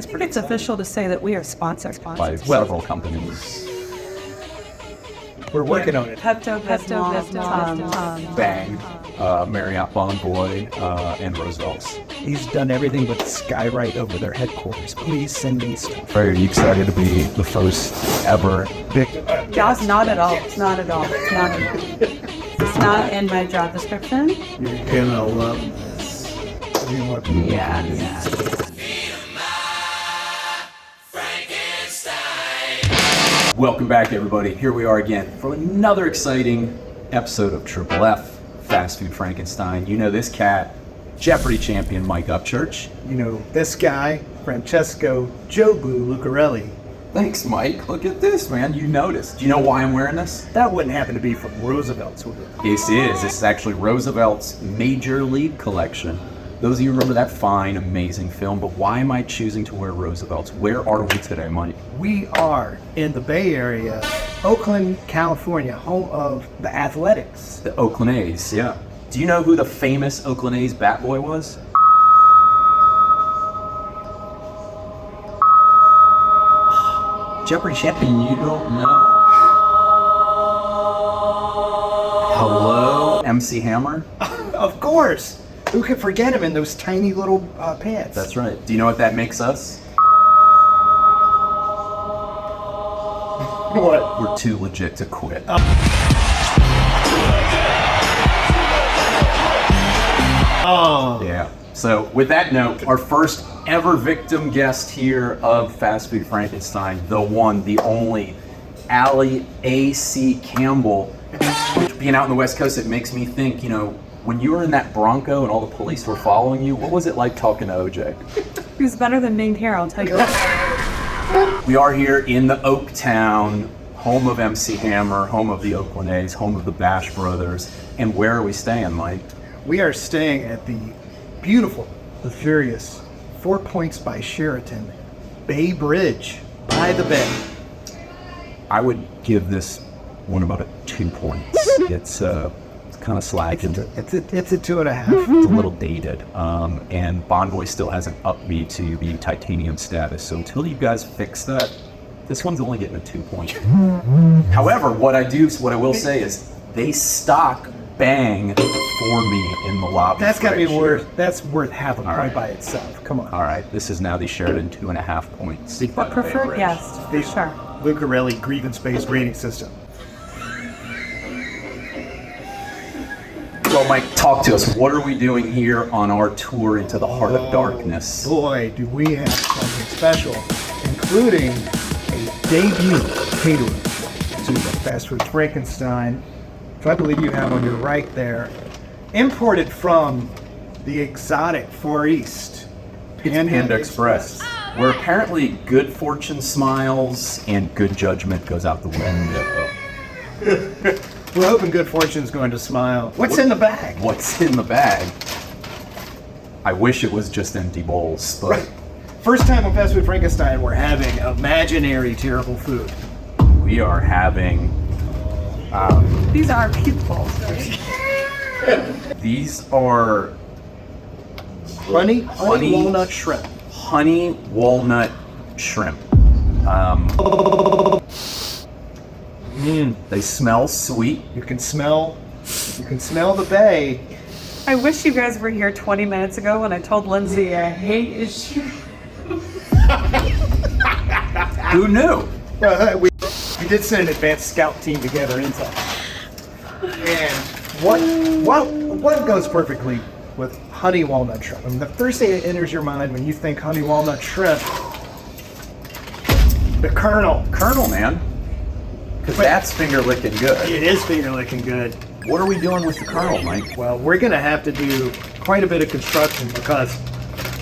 I think it's official to say that we are sponsored by several companies. We're working on it. Bang, Marriott Bonvoy, and Roosevelt's. He's done everything but skywrite over their headquarters. Please send me stuff. Are you excited to be the first ever Yes, not at all. It's not at all. It's not at all. It's not in my job description. You're gonna love this. Yeah. Welcome back, everybody. Here we are again for another exciting episode of Triple F, Fast Food Frankenstein. You know this cat, Jeopardy champion Mike Upchurch. You know this guy, Francesco Jobu Lucarelli. Thanks, Mike. Look at this, man. You noticed. Do you know why I'm wearing this? That wouldn't happen to be from Roosevelt's, would it? This is actually Roosevelt's Major League Collection. Those of you remember that fine, amazing film, but why am I choosing to wear Roosevelt's? Where are we today, Mike? We are in the Bay Area, Oakland, California, home of the Athletics. The Oakland A's, yeah. Do you know who the famous Oakland A's bat boy was? Jeopardy champion, you don't know. Hello, MC Hammer? Of course! Who could forget him in those tiny little pants? That's right. Do you know what that makes us? What? We're too legit to quit. Oh. Yeah. So with that note, our first ever victim guest here of Fast Food Frankenstein, the one, the only, Allie A.C. Campbell. Being out on the West Coast, it makes me think, you know, when you were in that Bronco and all the police were following you, what was it like talking to OJ? He was better than named here, I'll tell you that. We are here in the Oaktown, home of MC Hammer, home of the Oakland A's, home of the Bash Brothers. And where are we staying, Mike? We are staying at the beautiful, luxurious 4 Points by Sheraton Bay Bridge by the Bay. I would give this one about 2 points. It's kind of slacking. It's a 2.5. It's a little dated, and Bonvoy still hasn't upped me to the titanium status. So until you guys fix that, this one's only getting a 2 point. However, what I will say is they stock Bang for me in the lobby. That's got to be worth. That's worth half a point by itself. Come on. All right, this is now the Sheraton 2.5 points. The preferred guest, for sure. Lucarelli grievance-based rating system. So, Mike, talk to us. What are we doing here on our tour into the heart of darkness? Boy, do we have something special, including a debut catering to the Fast Food Frankenstein, which I believe you have on your right there, imported from the exotic Far East. It's Panda Express, where apparently good fortune smiles and good judgment goes out the window. We're hoping good fortune's going to smile. What's in the bag? What's in the bag? I wish it was just empty bowls, but... Right. First time on Fast Food Frankenstein, we're having imaginary terrible food. We are having... These are people. These are... Honey walnut shrimp. Honey walnut shrimp. They smell sweet. You can smell the bay. I wish you guys were here 20 minutes ago when I told Lindsay I hate his shit. Who knew? We did send an advanced scout team together inside. And what goes perfectly with honey walnut shrimp? I mean, the first thing that enters your mind when you think honey walnut shrimp, the kernel. Kernel, man. Because that's finger licking good. It is finger licking good. What are we doing with the kernel, Mike? Well, we're going to have to do quite a bit of construction because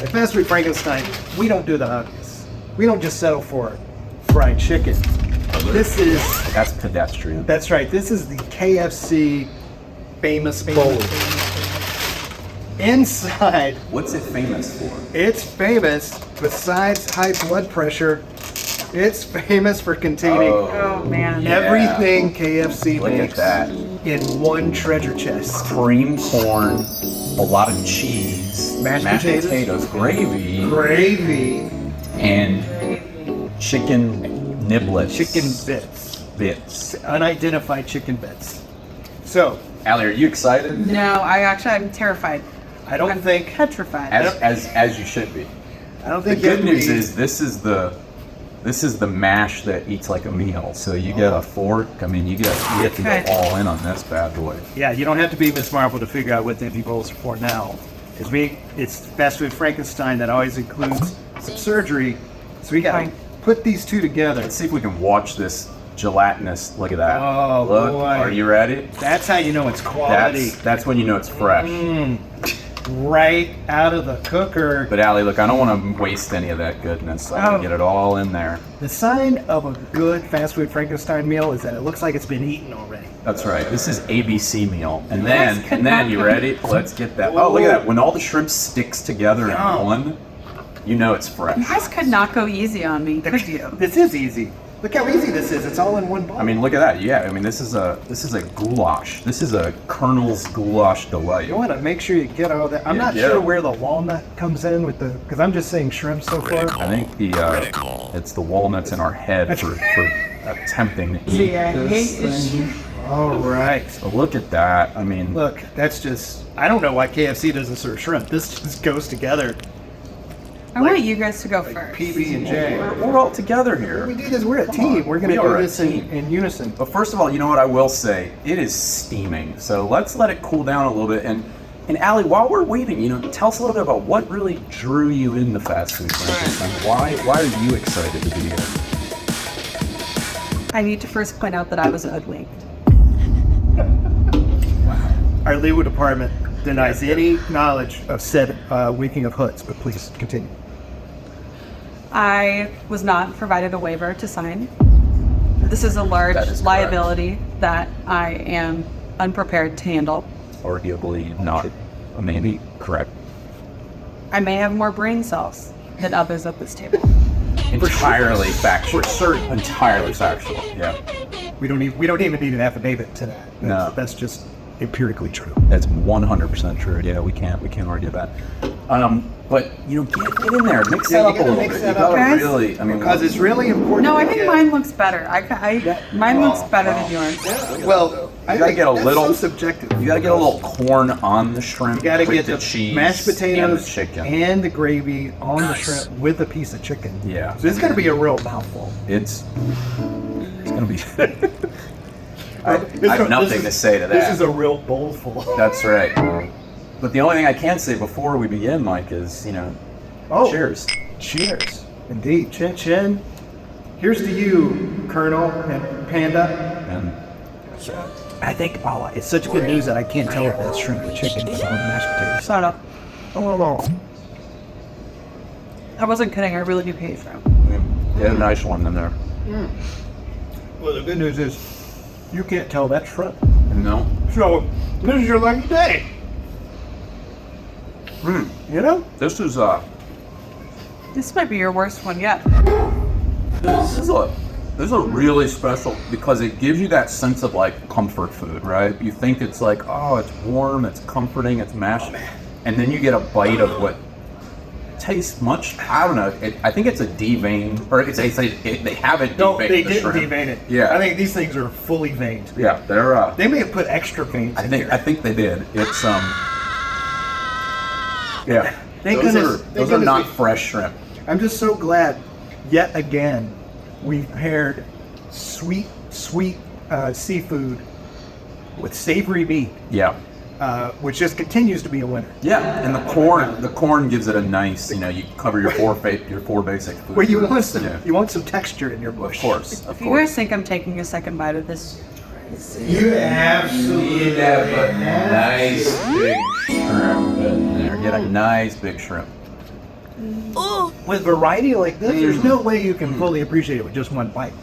at Fast Food Frankenstein, we don't do the obvious. We don't just settle for fried chicken. That's pedestrian. That's right. This is the KFC famous bowl. Inside. What's it famous for? It's famous, besides high blood pressure, it's famous for containing everything KFC makes in one treasure chest. Cream corn, a lot of cheese, mashed potatoes, gravy, and chicken niblets. Chicken bits. Bits. Unidentified chicken bits. So, Allie, are you excited? No, I'm terrified. I don't think... Petrified. As you should be. I don't The think you have good to news be- is this is the mash that eats like a meal. So you get a fork. I mean, you get to go Okay. all in on this bad boy. Yeah, you don't have to be Miss Marvel to figure out what the empty bowls are for now. It's fast food Frankenstein that always includes some surgery. So we gotta Fine. put these two together. Let's see if we can watch this gelatinous. Look at that. Oh, Look, boy. are you ready? That's how you know it's quality. That's when you know it's fresh. Right out of the cooker. But Allie, look, I don't want to waste any of that goodness. I want Oh. to get it all in there. The sign of a good fast food Frankenstein meal is that it looks like it's been eaten already. That's right. This is ABC meal. And You then, guys could and then not you go- ready? Let's get that. Oh, look at that. When all the shrimp sticks together in Yum. one, you know it's You fresh. guys could not go easy on me, could you? This is easy. Look how easy this is. It's all in one bowl. I mean, look at that. Yeah, I mean, this is a goulash. This is a Colonel's goulash delight. you want to make sure you get all that. I'm Yeah, not yeah. sure where the walnut comes in with the, because I'm just saying shrimp so far. I think it's the walnuts in our head for attempting to eat See, I this hate this. thing. All right. So look at that. I mean, Look, that's just, I don't know why KFC doesn't serve shrimp. This just goes together. I want you guys to go first. PB&J. we're all together here. We do this, we're a team. We're going to We are do a this team. in unison. But first of all, you know what I will say? It is steaming. So let's let it cool down a little bit. And Allie, while we're waiting, tell us a little bit about what really drew you into fast food, Frankenstein. Why are you excited to be here? I need to first point out that I was hoodwinked. Our legal department denies any knowledge of said winking of hoods, but please continue. I was not provided a waiver to sign. This is a large That is correct. liability that I am unprepared to handle. Arguably not, maybe correct. I may have more brain cells than others at this table. Entirely factual. For certain. Entirely factual. Yeah, We don't even need an affidavit to that. No. That's just empirically true. that's 100% true. Yeah, we can't argue that. But get in there, mix Yeah, that you up a gotta little mix bit. that You gotta up. really, I mean, Because it's really important. No, I to think get- mine looks better. Mine looks better than yours. Well, I gotta think get a that's little- so subjective. you gotta get a little corn on the shrimp. You gotta with get the the cheese mashed and potatoes the chicken. and the gravy on the shrimp with a piece of chicken. Yeah. So it's gonna be a real mouthful. It's gonna be. I have nothing to say to that. This is a real bowlful. That's right. But the only thing I can say before we begin, Mike, is Oh, cheers. cheers. Indeed. Chin chin. Here's to you, Colonel and Panda. And I think it's such good news that I can't tell if that's shrimp or chicken with all the mashed potatoes. Shut up. Oh, I wasn't kidding. I really do hate shrimp. get a nice one in there. well, the good news is you can't tell that's shrimp. No. So this is your lucky day. You know? This is This might be your worst one yet. This is a really special because it gives you that sense of like comfort food, right? You think it's like, oh, it's warm, it's comforting, it's mashed, and then you get a bite of what tastes much. I don't know. I think it's a deveined, or they have it deveined. No, they the didn't shrimp. devein it. Yeah. I think these things are fully veined. Yeah, they're. They may have put extra veins in here. I think they did. It's Yeah. Thank those goodness- are thank those are goodness not we- fresh shrimp. I'm just so glad, yet again, we've paired sweet seafood with savory meat, Yeah. which just continues to be a winner. Yeah, and the corn gives it a nice, you cover your four basic foods. Where you want some, Yeah. you want some texture in your bush. Of course, of If you guys course. think I'm taking a second bite of this, You absolutely nice big shrimp in there. Get a nice big shrimp. With variety like this, there's no way you can fully appreciate it with just one bite.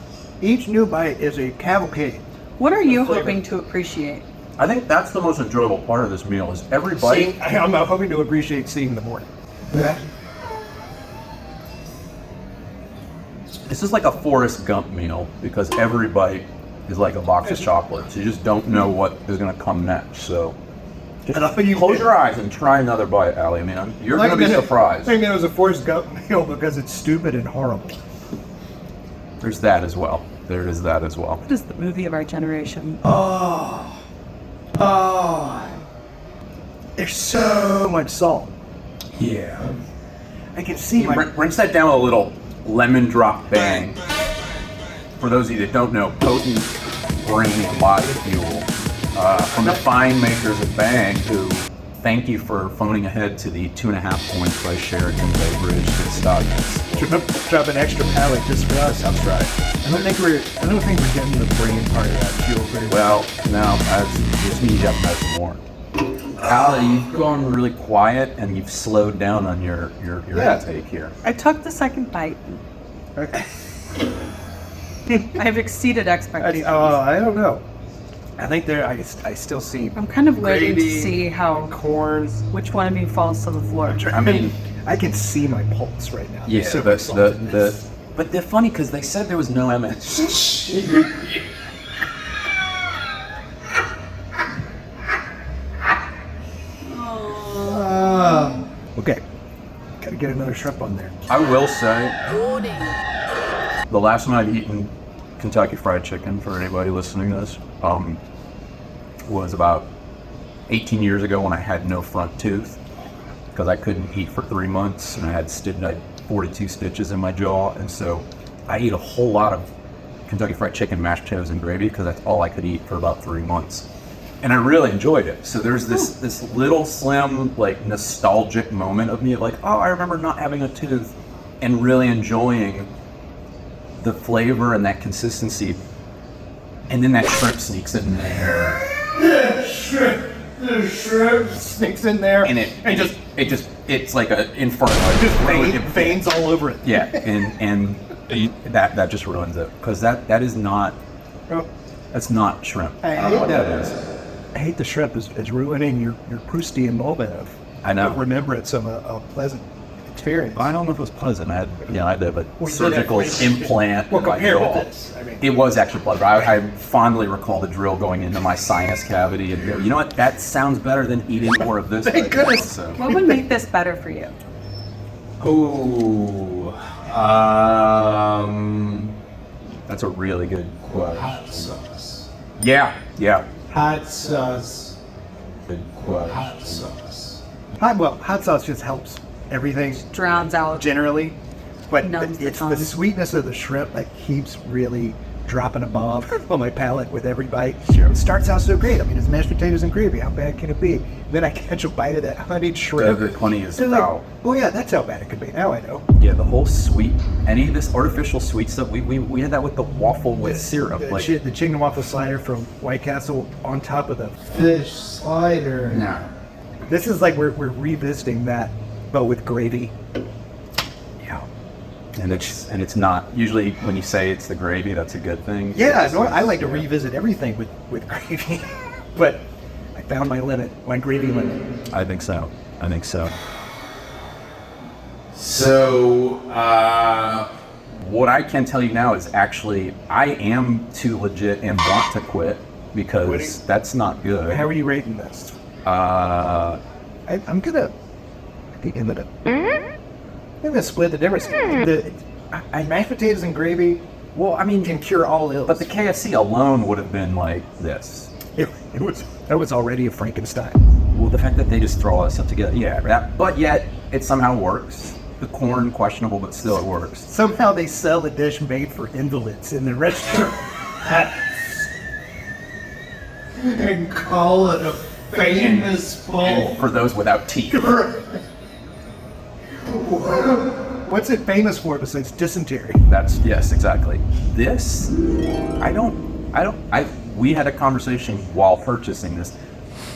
Each new bite is a cavalcade. what are you hoping to appreciate? I think that's the most enjoyable part of this meal is every bite. I'm hoping to appreciate seeing the morning. This is like a Forrest Gump meal because every bite is like a box of chocolates. You just don't know what is going to come next. So just close your eyes and try another bite, Allie. I mean, you're going to be surprised. I think it was a Forrest Gump meal because it's stupid and horrible. there's that as well. There is that as well. What is the movie of our generation? Oh, there's so much salt. Yeah. I can see my. Rinse that down with a little lemon drop bang. For those of you that don't know, potent brain and body fuel from the fine makers of Bang, who thank you for phoning ahead to the 2.5 points by Sheraton Bay Bridge to stock. Drop an extra pallet just for us. That's right. I don't think we're getting the brain part of that fuel very well. Well, no, just means you have to have some more. Al, you've gone really quiet and you've slowed down on your intake here. I took the second bite. Okay. I have exceeded expectations. I don't know. I think I still see. I'm kind of waiting to gravy, see how corns. which one of me falls to the floor. I mean, I can see my pulse right now. yeah, So but they're funny because they said there was no MSG. Okay. Gotta get another shrimp on there. I will say, the last time I've eaten Kentucky Fried Chicken, for anybody listening to this, was about 18 years ago when I had no front tooth because I couldn't eat for 3 months and I had 42 stitches in my jaw, and so I ate a whole lot of Kentucky Fried Chicken, mashed potatoes, and gravy because that's all I could eat for about 3 months. And I really enjoyed it. So there's this little slim, like, nostalgic moment of me, like, oh, I remember not having a tooth and really enjoying the flavor and that consistency. And then that shrimp sneaks in there. The shrimp sneaks in there. And it's like an inferno. Veins all over it. Yeah, and that just ruins it. Because that is not, that's not shrimp. I don't know what hate that that. is. I hate the shrimp is ruining your Proustian moment of I know. remembrance of a pleasant experience. I don't know if it was pleasant. I had a Well, surgical implant. Well, in my compared to jaw. this, I mean. It was actually pleasant. I fondly recall the drill going into my sinus cavity and go, you know what? That sounds better than eating more of this. Thank right now." goodness. So. What would make this better for you? Ooh, that's a really good question. Hot sauce. Yeah. Hot sauce. Good question. Hot sauce. Hot sauce just helps everything Drowns out. generally, but Numbs the it's the tongue. sweetness of the shrimp that keeps really dropping a bomb on my palate with every bite. It starts out so great. I mean, it's mashed potatoes and gravy. How bad can it be? Then I catch a bite of that honeyed shrimp. The honey is They're like, foul. oh yeah, that's how bad it could be. Now I know. Yeah, the whole sweet, any of this artificial sweet stuff, we had that with the waffle with syrup. The, Like, the chicken and waffle slider from White Castle on top of the. Fish slider. no. This is like we're revisiting that, but with gravy. Yeah. And it's not, usually when you say it's the gravy, that's a good thing. Yeah, no, I like to revisit everything with gravy, but I found my limit, my gravy limit. I think so. So, What I can tell you now is actually I am too legit and want to quit because Quitting? that's not good. How are you rating this? I'm gonna split the difference. Mashed potatoes and gravy, Well, I mean, can cure all ills. but the KFC alone would have been like this. that was already a Frankenstein. Well, the fact that they just throw all that stuff together, yeah, but yet it somehow works. The corn, questionable, but still it works. Somehow they sell a dish made for invalids in the restaurant. and call it a famous bowl. For those without teeth. What's it famous for besides dysentery? Yes, exactly. This, we had a conversation while purchasing this.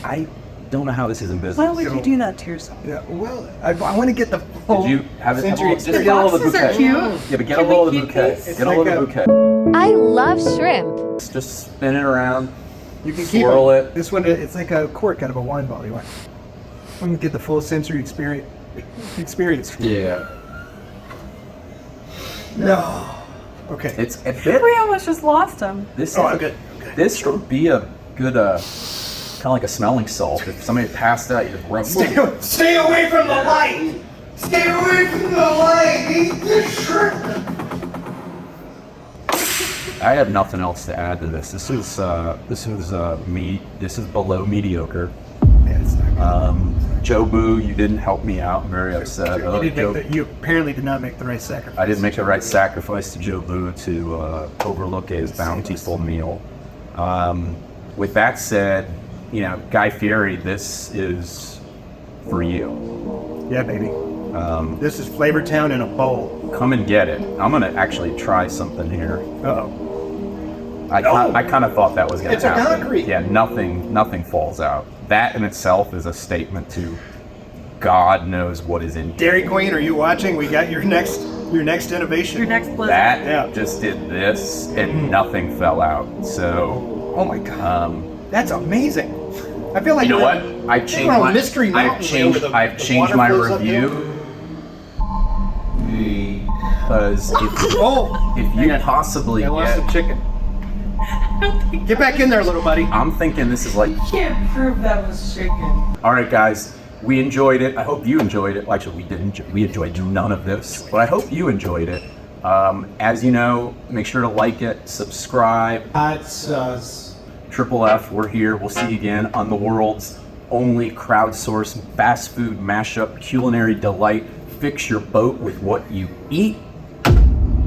I don't know how this is in business. Why would you do that to yourself? Yeah, well, I want to get the full Did you have it? sensory Just experience. get a little of the Boxes are bouquet. cute. Yeah, but get Can a little of we the keep bouquet. these? Get a little of the bouquet. I love shrimp. Just spin it around. You can keep Swirl it. This one, it's like a quart, kind of a wine bottle. You want. I'm gonna get the full sensory experience. Yeah. No. Okay. It's a bit. We almost just lost him. This Oh, is good. This would be a good kind of like a smelling salt. If somebody passed out, you just rub. Stay away from the light. Stay away from the light. Eat the shrimp. I have nothing else to add to this. This is below mediocre. Yeah, it's not good. Jobu, you didn't help me out. I'm very upset. You apparently did not make the right sacrifice. I didn't make the right sacrifice to Jobu to overlook his bountiful meal. With that said, you know, Guy Fieri, this is for you. Yeah, baby. This is Flavor Town in a bowl. Come and get it. I'm gonna actually try something here. Uh-oh. I kind of thought that was gonna It's a happen. concrete. Yeah, nothing falls out. That in itself is a statement to God knows what is in Dairy Queen, are you watching? We got your next innovation. Your next blizzard. that. Yeah. Just did this and nothing fell out. So Oh my God. That's amazing. I feel like you know we're- what? I've changed my mystery I've changed my review because if you possibly I lost some chicken. Get back in there, little buddy. I'm thinking this is like, Can't prove that was chicken. all right, guys, we enjoyed it. I hope you enjoyed it. Well, actually, we didn't. We enjoyed none of this, but I hope you enjoyed it. As you know, make sure to like it, subscribe. Hot sauce. Triple F, we're here. We'll see you again on the world's only crowdsourced fast food mashup culinary delight. Fix your boat with what you eat,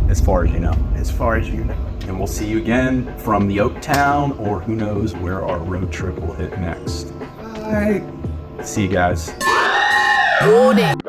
as far as you know. As far as you know. And we'll see you again from the Oak Town, or who knows where our road trip will hit next. Bye. See you guys. Warning.